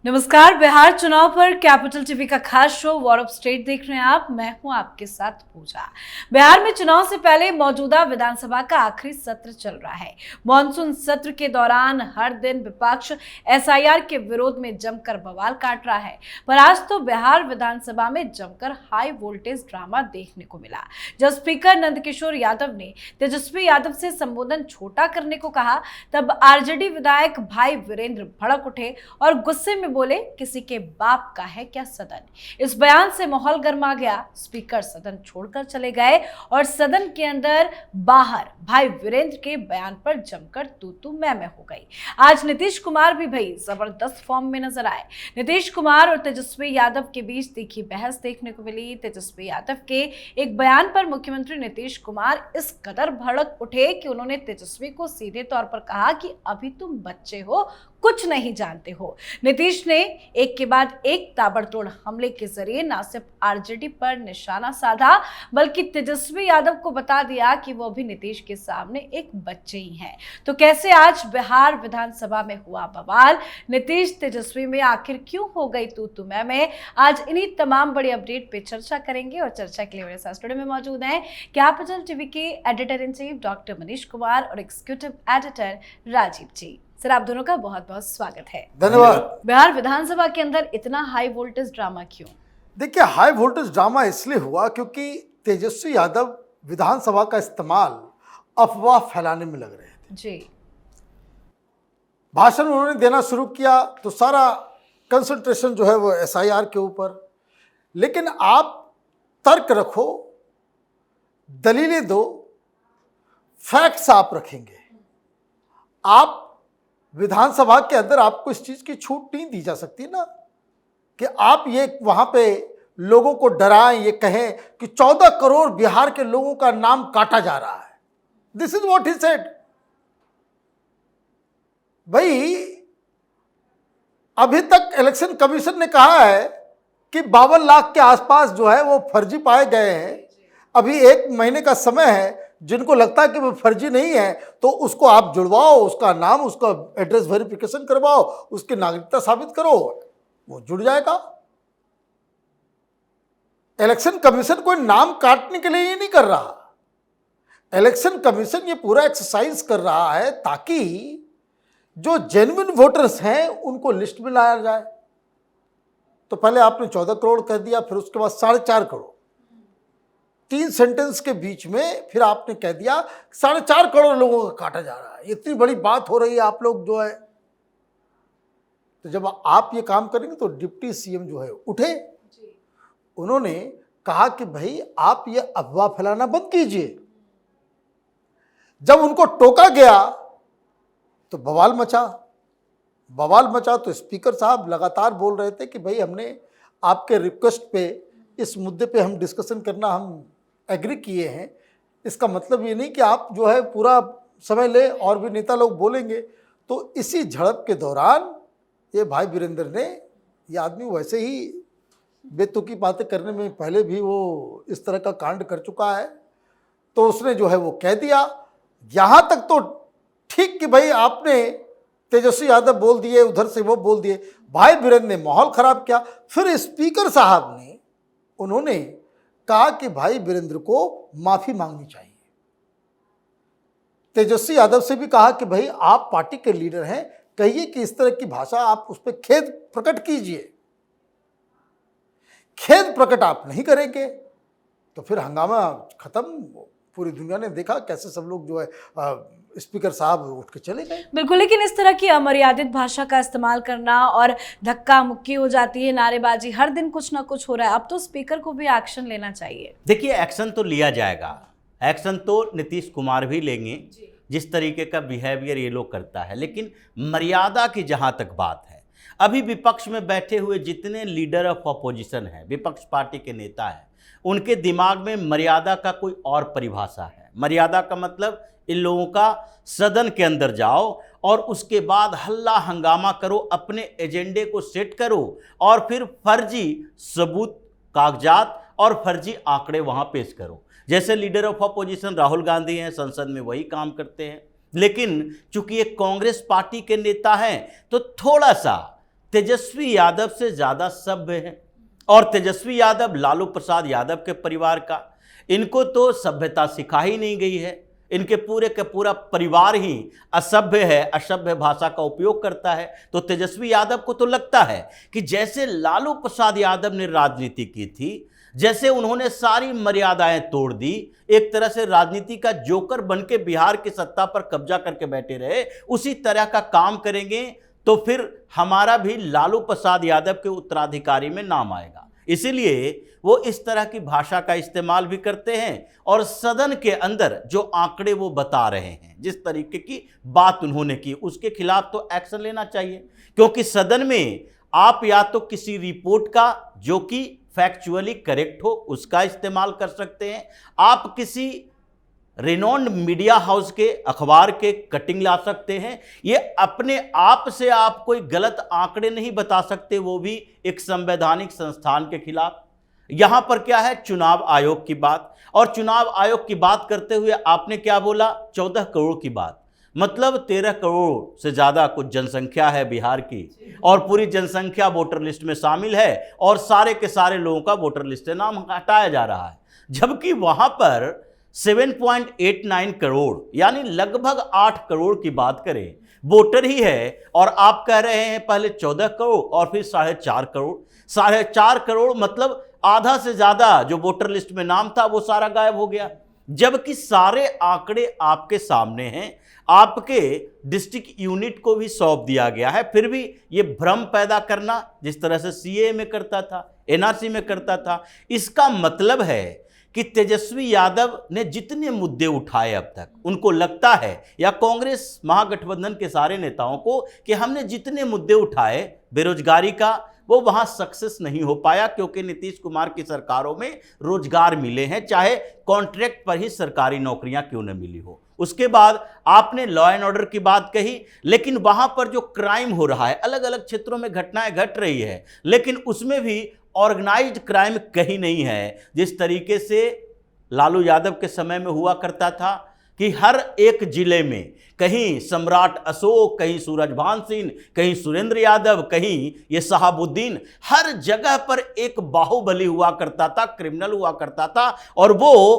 नमस्कार। बिहार चुनाव पर कैपिटल टीवी का खास शो वॉर ऑफ स्टेट देख रहे हैं आप। मैं हूं आपके साथ पूजा। बिहार में चुनाव से पहले मौजूदा विधानसभा का आखिरी सत्र चल रहा है। मॉनसून सत्र के दौरान हर दिन विपक्ष एसआईआर के विरोध में जमकर बवाल काट रहा है, पर आज तो बिहार विधानसभा में जमकर हाई वोल्टेज ड्रामा देखने को मिला। जब स्पीकर नंदकिशोर यादव ने तेजस्वी यादव से संबोधन छोटा करने को कहा, तब आरजेडी विधायक भाई वीरेंद्र भड़क उठे और गुस्से में बोले, किसी के बाप का है क्या सदन। इस बयान से माहौल गर्मा गया। स्पीकर सदन छोड़कर चले गए और सदन के अंदर बाहर भाई वीरेंद्र के बयान पर जमकर तू मैं हो गई। आज नीतीश कुमार भी भाई जबरदस्त फॉर्म में नजर आए। नीतीश कुमार और तेजस्वी यादव के बीच तीखी बहस देखने को मिली। तेजस्वी यादव के एक बयान पर मुख्यमंत्री नीतीश कुमार इस कदर भड़क उठे कि उन्होंने तेजस्वी को सीधे तौर पर कहा कि अभी तुम बच्चे हो, कुछ नहीं जानते हो। नीतीश ने एक के बाद एक ताबड़तोड़ हमले के जरिए न सिर्फ आरजेडी पर निशाना साधा, बल्कि तेजस्वी यादव को बता दिया कि वो भी नीतीश के सामने एक बच्चे ही हैं। तो कैसे आज बिहार विधानसभा में हुआ बवाल, नीतीश तेजस्वी में आखिर क्यों हो गई तू मैं, आज इन्हीं तमाम बड़ी अपडेट पे चर्चा करेंगे। और चर्चा के लिए मेरे साथ स्टूडियो में मौजूद हैं कैपिटल टीवी के editor in chief doctor Manish Kumar और एग्जीक्यूटिव एडिटर राजीव जी। सर, आप दोनों का बहुत बहुत स्वागत है। धन्यवाद। बिहार विधानसभा के अंदर इतना हाई वोल्टेज ड्रामा क्यों? देखिए, हाई वोल्टेज ड्रामा इसलिए हुआ क्योंकि तेजस्वी यादव विधानसभा का इस्तेमाल अफवाह फैलाने में लग रहे थे जी। भाषण उन्होंने देना शुरू किया तो सारा कंसंट्रेशन जो है वो एसआईआर के ऊपर। लेकिन आप तर्क रखो, दलीलें दो, फैक्ट्स आप रखेंगे। आप विधानसभा के अंदर आपको इस चीज की छूट नहीं दी जा सकती ना कि आप ये वहां पे लोगों को डराएं, ये कहें कि 14 करोड़ बिहार के लोगों का नाम काटा जा रहा है। This is what he said. भाई, अभी तक इलेक्शन कमीशन ने कहा है कि 52 लाख के आसपास जो है वो फर्जी पाए गए हैं। अभी 1 महीने का समय है। जिनको लगता है कि वो फर्जी नहीं है तो उसको आप जुड़वाओ, उसका नाम, उसका एड्रेस वेरिफिकेशन करवाओ, उसकी नागरिकता साबित करो, वो जुड़ जाएगा। इलेक्शन कमीशन कोई नाम काटने के लिए ये नहीं कर रहा। इलेक्शन कमीशन ये पूरा एक्सरसाइज कर रहा है ताकि जो जेन्युइन वोटर्स हैं उनको लिस्ट में लाया जाए। तो पहले आपने 14 करोड़ कह दिया, फिर उसके बाद 4.5 करोड़, 3 सेंटेंस के बीच में फिर आपने कह दिया 4.5 करोड़ लोगों का काटा जा रहा है। इतनी बड़ी बात हो रही है, आप लोग जो है। तो जब आप ये काम करेंगे तो डिप्टी सीएम जो है उठे, उन्होंने कहा कि भाई आप ये अफवाह फैलाना बंद कीजिए। जब उनको टोका गया तो बवाल मचा। तो स्पीकर साहब लगातार बोल रहे थे कि भाई हमने आपके रिक्वेस्ट पे इस मुद्दे पे हम डिस्कशन करना हम एग्री किए हैं। इसका मतलब ये नहीं कि आप जो है पूरा समय ले और भी नेता लोग बोलेंगे। तो इसी झड़प के दौरान ये भाई वीरेंद्र ने, ये आदमी वैसे ही बेतुकी बातें करने में पहले भी वो इस तरह का कांड कर चुका है, तो उसने जो है वो कह दिया। यहाँ तक तो ठीक कि भाई आपने तेजस्वी यादव बोल दिए, उधर से वो बोल दिए, भाई वीरेंद्र ने माहौल खराब किया। फिर स्पीकर साहब ने, उन्होंने कहा कि भाई वीरेंद्र को माफी मांगनी चाहिए। तेजस्वी यादव से भी कहा कि भाई आप पार्टी के लीडर हैं, कहिए कि इस तरह की भाषा, आप उस पर खेद प्रकट कीजिए। खेद प्रकट आप नहीं करेंगे तो फिर हंगामा खत्म। पूरी दुनिया ने देखा कैसे सब लोग जो है स्पीकर साहब उठ के चले गए। बिल्कुल, लेकिन इस तरह की अमर्यादित भाषा का इस्तेमाल करना और धक्का मुक्की हो जाती है, नारेबाजी, हर दिन कुछ ना कुछ हो रहा है। अब तो स्पीकर को भी एक्शन लेना चाहिए। देखिए, एक्शन तो लिया जाएगा, एक्शन तो नीतीश कुमार भी लेंगे जिस तरीके का बिहेवियर ये लोग करता है। लेकिन मर्यादा की जहाँ तक बात है, अभी विपक्ष में बैठे हुए जितने लीडर ऑफ अपोजिशन हैं, विपक्ष पार्टी के नेता हैं, उनके दिमाग में मर्यादा का कोई और परिभाषा है। मर्यादा का मतलब इन लोगों का सदन के अंदर जाओ और उसके बाद हल्ला हंगामा करो, अपने एजेंडे को सेट करो और फिर फर्जी सबूत, कागजात और फर्जी आंकड़े वहां पेश करो। जैसे leader of opposition Rahul Gandhi हैं, संसद में वही काम करते हैं। लेकिन चूंकि ये कांग्रेस पार्टी के नेता हैं तो थोड़ा सा तेजस्वी यादव से ज्यादा सभ्य हैं, और तेजस्वी यादव लालू प्रसाद यादव के परिवार का, इनको तो सभ्यता सिखाई नहीं गई है। इनके पूरे का पूरा परिवार ही असभ्य है, असभ्य भाषा का उपयोग करता है। तो तेजस्वी यादव को तो लगता है कि जैसे लालू प्रसाद यादव ने राजनीति की थी, जैसे उन्होंने सारी मर्यादाएं तोड़ दी, एक तरह से राजनीति का जोकर बनके बिहार की सत्ता पर कब्जा करके बैठे रहे, उसी तरह का काम करेंगे तो फिर हमारा भी लालू प्रसाद यादव के उत्तराधिकारी में नाम आएगा। इसीलिए वो इस तरह की भाषा का इस्तेमाल भी करते हैं, और सदन के अंदर जो आंकड़े वो बता रहे हैं, जिस तरीके की बात उन्होंने की, उसके खिलाफ तो एक्शन लेना चाहिए। क्योंकि सदन में आप या तो किसी रिपोर्ट का जो कि फैक्चुअली करेक्ट हो उसका इस्तेमाल कर सकते हैं, आप किसी रिनोन्ड मीडिया हाउस के अखबार के कटिंग ला सकते हैं। ये अपने आप से आप कोई गलत आंकड़े नहीं बता सकते, वो भी एक संवैधानिक संस्थान के खिलाफ। यहां पर क्या है, चुनाव आयोग की बात, और चुनाव आयोग की बात करते हुए आपने क्या बोला, 14 करोड़ की बात, मतलब 13 करोड़ से ज्यादा कुछ जनसंख्या है बिहार की, और पूरी जनसंख्या वोटर लिस्ट में शामिल है, और सारे के सारे लोगों का वोटर लिस्ट से नाम हटाया जा रहा है। जबकि वहां पर 7.89 करोड़ यानी लगभग 8 करोड़ की बात करें वोटर ही है, और आप कह रहे हैं पहले 14 करोड़ और फिर 4.5 करोड़। 4.5 करोड़ मतलब आधा से ज्यादा जो वोटर लिस्ट में नाम था वो सारा गायब हो गया। जबकि सारे आंकड़े आपके सामने हैं, आपके डिस्ट्रिक्ट यूनिट को भी सौंप दिया गया है, फिर भी ये भ्रम पैदा करना जिस तरह से सीए में करता था, एनआरसी में करता था, इसका मतलब है कि तेजस्वी यादव ने जितने मुद्दे उठाए अब तक, उनको लगता है, या कांग्रेस महागठबंधन के सारे नेताओं को, कि हमने जितने मुद्दे उठाए बेरोजगारी का, वो वहां सक्सेस नहीं हो पाया, क्योंकि नीतीश कुमार की सरकारों में रोजगार मिले हैं, चाहे कॉन्ट्रैक्ट पर ही सरकारी नौकरियां क्यों न मिली हो। उसके बाद आपने लॉ एंड ऑर्डर की बात कही, लेकिन वहां पर जो क्राइम हो रहा है, अलग अलग क्षेत्रों में घटनाएं घट रही है, लेकिन उसमें भी ऑर्गेनाइज्ड क्राइम कहीं नहीं है, जिस तरीके से लालू यादव के समय में हुआ करता था कि हर एक जिले में कहीं सम्राट अशोक, कहीं सूरजभान सिंह, कहीं सुरेंद्र यादव, कहीं ये शहाबुद्दीन, हर जगह पर एक बाहुबली हुआ करता था, क्रिमिनल हुआ करता था, और वो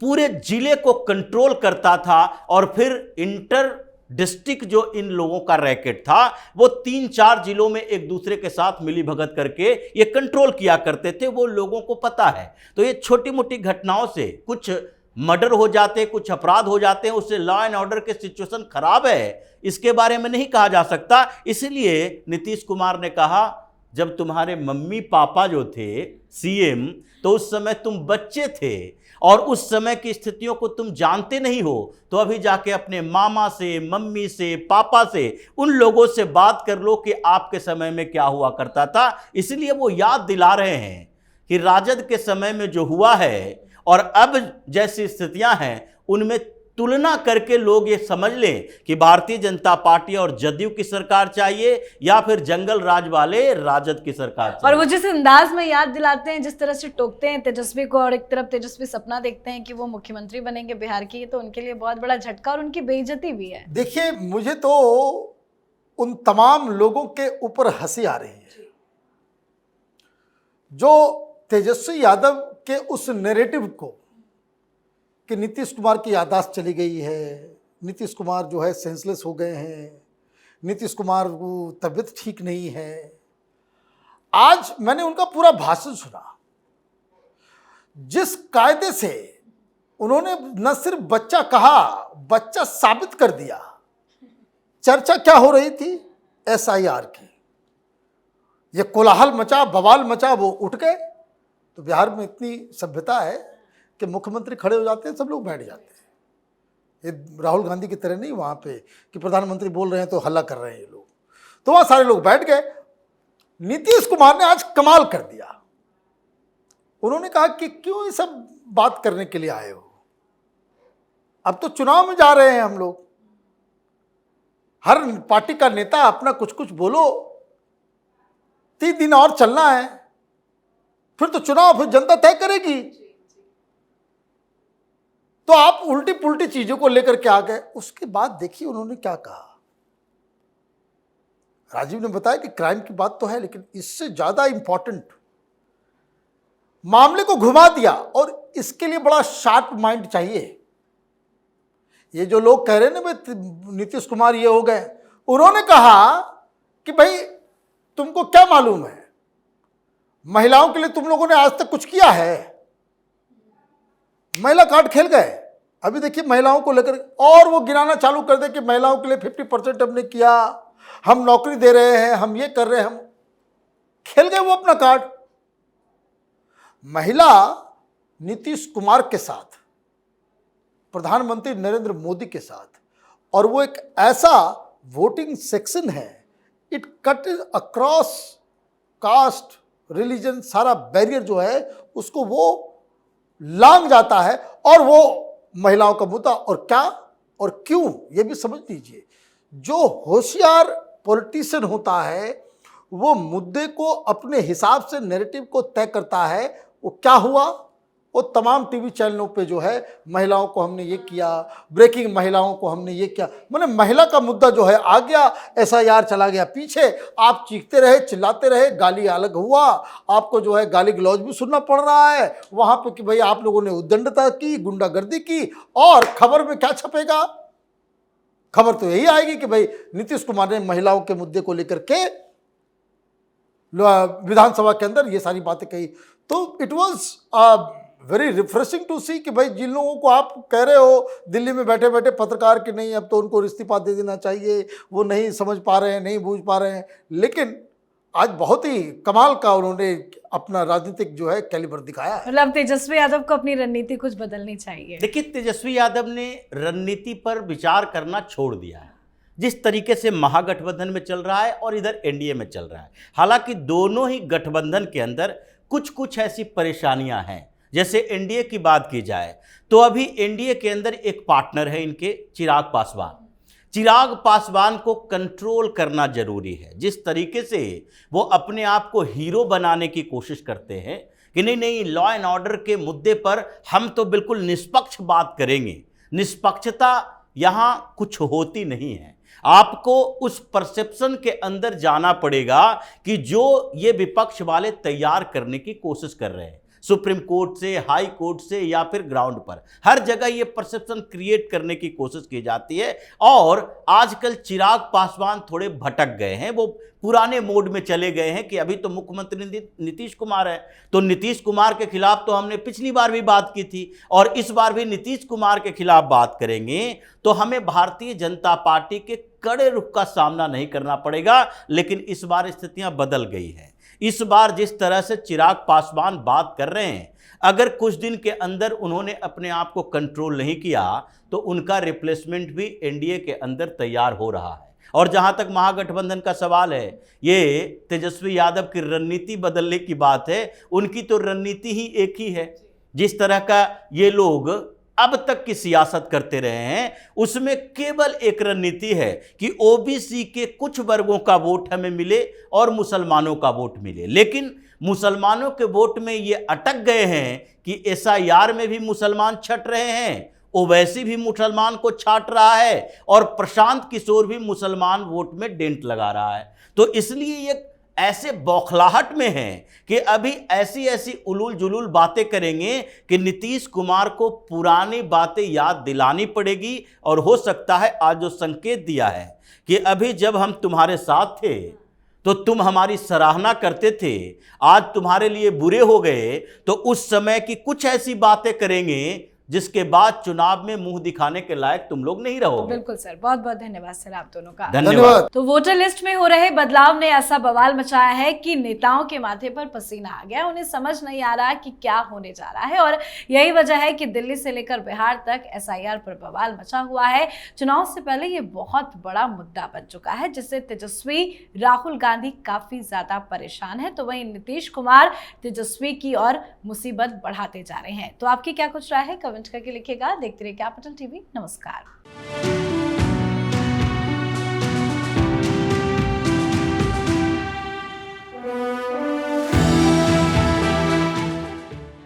पूरे जिले को कंट्रोल करता था, और फिर इंटर डिस्ट्रिक्ट जो इन लोगों का रैकेट था, वो 3-4 जिलों में एक दूसरे के साथ मिली भगत करके ये कंट्रोल किया करते थे, वो लोगों को पता है। तो ये छोटी मोटी घटनाओं से कुछ मर्डर हो जाते, कुछ अपराध हो जाते हैं, उससे लॉ एंड ऑर्डर के सिचुएशन खराब है, इसके बारे में नहीं कहा जा सकता। इसलिए नीतीश कुमार ने कहा, जब तुम्हारे मम्मी पापा जो थे सीएम, तो उस समय तुम बच्चे थे और उस समय की स्थितियों को तुम जानते नहीं हो, तो अभी जाके अपने मामा से, मम्मी से, पापा से, उन लोगों से बात कर लो कि आपके समय में क्या हुआ करता था। इसलिए वो याद दिला रहे हैं कि राजद के समय में जो हुआ है और अब जैसी स्थितियां हैं, उनमें तुलना करके लोग ये समझ लें कि भारतीय जनता पार्टी और जदयू की सरकार चाहिए या फिर जंगल राज वाले राजद की सरकार चाहिए। और वो जिस अंदाज में याद दिलाते हैं, जिस तरह से टोकते हैं तेजस्वी को, और एक तरफ तेजस्वी सपना देखते हैं कि वो मुख्यमंत्री बनेंगे बिहार की, तो उनके लिए बहुत बड़ा झटका और उनकी बेइज्जती भी है। देखिए, मुझे तो उन तमाम लोगों के ऊपर हंसी आ रही है जो तेजस्वी यादव के उस नैरेटिव को कि नीतीश कुमार की याददाश्त चली गई है, नीतीश कुमार जो है सेंसलेस हो गए हैं, नीतीश कुमार को तबीयत ठीक नहीं है। आज मैंने उनका पूरा भाषण सुना, जिस कायदे से उन्होंने न सिर्फ बच्चा कहा, बच्चा साबित कर दिया। चर्चा क्या हो रही थी? एसआईआर की। ये कोलाहल मचा, बवाल मचा, वो उठ गए। तो बिहार में इतनी सभ्यता है कि मुख्यमंत्री खड़े हो जाते हैं, सब लोग बैठ जाते हैं। ये राहुल गांधी की तरह नहीं वहाँ पे कि प्रधानमंत्री बोल रहे हैं तो हल्ला कर रहे हैं ये लोग, तो वहाँ सारे लोग बैठ गए। नीतीश कुमार ने आज कमाल कर दिया। उन्होंने कहा कि क्यों ये सब बात करने के लिए आए हो, अब तो चुनाव में जा रहे हैं हम लोग, हर पार्टी का नेता अपना कुछ कुछ बोलो, 3 दिन और चलना है, फिर तो चुनाव, फिर जनता तय करेगी। तो आप उल्टी पुल्टी चीजों को लेकर के आ गए। उसके बाद देखिए उन्होंने क्या कहा, राजीव ने बताया कि क्राइम की बात तो है, लेकिन इससे ज्यादा इंपॉर्टेंट मामले को घुमा दिया, और इसके लिए बड़ा शार्प माइंड चाहिए। ये जो लोग कह रहे हैं ना भाई नीतीश कुमार ये हो गए, उन्होंने कहा कि भाई तुमको क्या मालूम है, महिलाओं के लिए तुम लोगों ने आज तक कुछ किया है? महिला कार्ड खेल गए। अभी देखिए महिलाओं को लेकर, और वो गिनाना चालू कर दे कि महिलाओं के लिए 50% हमने किया, हम नौकरी दे रहे हैं, हम ये कर रहे हैं, हम खेल गए वो अपना कार्ड। महिला नीतीश कुमार के साथ, प्रधानमंत्री नरेंद्र मोदी के साथ, और वो एक ऐसा वोटिंग सेक्शन है, it cut across caste religion, सारा बैरियर जो है उसको वो लांग जाता है, और वो महिलाओं का मुद्दा, और क्या और क्यों ये भी समझ लीजिए। जो होशियार पॉलिटिशियन होता है वो मुद्दे को अपने हिसाब से नैरेटिव को तय करता है। वो क्या हुआ, वो तमाम टीवी चैनलों पे जो है महिलाओं को हमने ये किया, ब्रेकिंग महिलाओं को हमने ये किया, मैंने महिला का मुद्दा जो है आ गया, एसआईआर चला गया पीछे, आप चीखते रहे, चिल्लाते रहे, गाली अलग हुआ, आपको जो है गाली गलौज भी सुनना पड़ रहा है वहां पे कि भाई आप लोगों ने उद्दंडता की, गुंडागर्दी की, और खबर में क्या छपेगा? खबर तो यही आएगी कि भाई नीतीश कुमार ने महिलाओं के मुद्दे को लेकर के विधानसभा के अंदर ये सारी बातें कही। तो it was very refreshing to see कि भाई जिन लोगों को आप कह रहे हो दिल्ली में बैठे बैठे पत्रकार कि नहीं अब तो उनको इस्तीफा दे देना चाहिए, वो नहीं समझ पा रहे हैं, नहीं बूझ पा रहे हैं, लेकिन आज बहुत ही कमाल का उन्होंने अपना राजनीतिक जो है कैलिबर दिखाया है। मतलब तेजस्वी यादव को अपनी रणनीति कुछ बदलनी चाहिए। देखिए, तेजस्वी यादव ने रणनीति पर विचार करना छोड़ दिया है। जिस तरीके से महागठबंधन में चल रहा है और इधर एनडीए में चल रहा है, हालांकि दोनों ही गठबंधन के अंदर कुछ कुछ ऐसी परेशानियां हैं। जैसे एनडीए की बात की जाए तो अभी एनडीए के अंदर एक पार्टनर है इनके, चिराग पासवान। चिराग पासवान को कंट्रोल करना जरूरी है। जिस तरीके से वो अपने आप को हीरो बनाने की कोशिश करते हैं कि नहीं नहीं, लॉ एंड ऑर्डर के मुद्दे पर हम तो बिल्कुल निष्पक्ष बात करेंगे, निष्पक्षता यहां कुछ होती नहीं है। आपको उस परसेप्शन के अंदर जाना पड़ेगा कि जो ये विपक्ष वाले तैयार करने की कोशिश कर रहे हैं, सुप्रीम कोर्ट से, हाई कोर्ट से, या फिर ग्राउंड पर, हर जगह ये परसेप्शन क्रिएट करने की कोशिश की जाती है। और आजकल चिराग पासवान थोड़े भटक गए हैं, वो पुराने मोड में चले गए हैं कि अभी तो मुख्यमंत्री नीतीश कुमार है, तो नीतीश कुमार के खिलाफ तो हमने पिछली बार भी बात की थी और इस बार भी नीतीश कुमार के खिलाफ बात करेंगे, तो हमें भारतीय जनता पार्टी के कड़े रुख का सामना नहीं करना पड़ेगा। लेकिन इस बार स्थितियां बदल गई हैं। इस बार जिस तरह से चिराग पासवान बात कर रहे हैं, अगर कुछ दिन के अंदर उन्होंने अपने आप को कंट्रोल नहीं किया तो उनका रिप्लेसमेंट भी एनडीए के अंदर तैयार हो रहा है। और जहां तक महागठबंधन का सवाल है, ये तेजस्वी यादव की रणनीति बदलने की बात है, उनकी तो रणनीति ही एक ही है। जिस तरह का ये लोग अब तक की सियासत करते रहे हैं, उसमें केवल एक रणनीति है कि ओबीसी के कुछ वर्गों का वोट हमें मिले और मुसलमानों का वोट मिले। लेकिन मुसलमानों के वोट में ये अटक गए हैं कि एसआईआर में भी मुसलमान छट रहे हैं, ओवैसी भी मुसलमान को छाट रहा है, और प्रशांत किशोर भी मुसलमान वोट में डेंट लगा रहा है। तो इसलिए ये ऐसे बौखलाहट में हैं कि अभी ऐसी ऐसी उलूल जुलूल बातें करेंगे कि नीतीश कुमार को पुरानी बातें याद दिलानी पड़ेगी। और हो सकता है आज जो संकेत दिया है कि अभी जब हम तुम्हारे साथ थे तो तुम हमारी सराहना करते थे, आज तुम्हारे लिए बुरे हो गए, तो उस समय की कुछ ऐसी बातें करेंगे जिसके बाद चुनाव में मुंह दिखाने के लायक तुम लोग नहीं रहोगे। बिल्कुल सर, बहुत बहुत धन्यवाद सर आप दोनों का। धन्यवाद। तो वोटर लिस्ट में हो रहे बदलाव ने ऐसा बवाल मचाया है कि नेताओं के माथे पर पसीना आ गया। उन्हें समझ नहीं आ रहा कि क्या होने जा रहा है, और यही वजह है कि दिल्ली से लेकर बिहार तक एसआईआर पर बवाल मचा हुआ है। चुनाव से पहले ये बहुत बड़ा मुद्दा बन चुका है, जिससे तेजस्वी, राहुल गांधी काफी ज्यादा परेशान है, तो वहीं नीतीश कुमार तेजस्वी की और मुसीबत बढ़ाते जा रहे हैं। तो आपकी क्या कुछ राय है, कमेंट करके लिखिएगा। देखते रहिए कैपिटल टीवी। नमस्कार।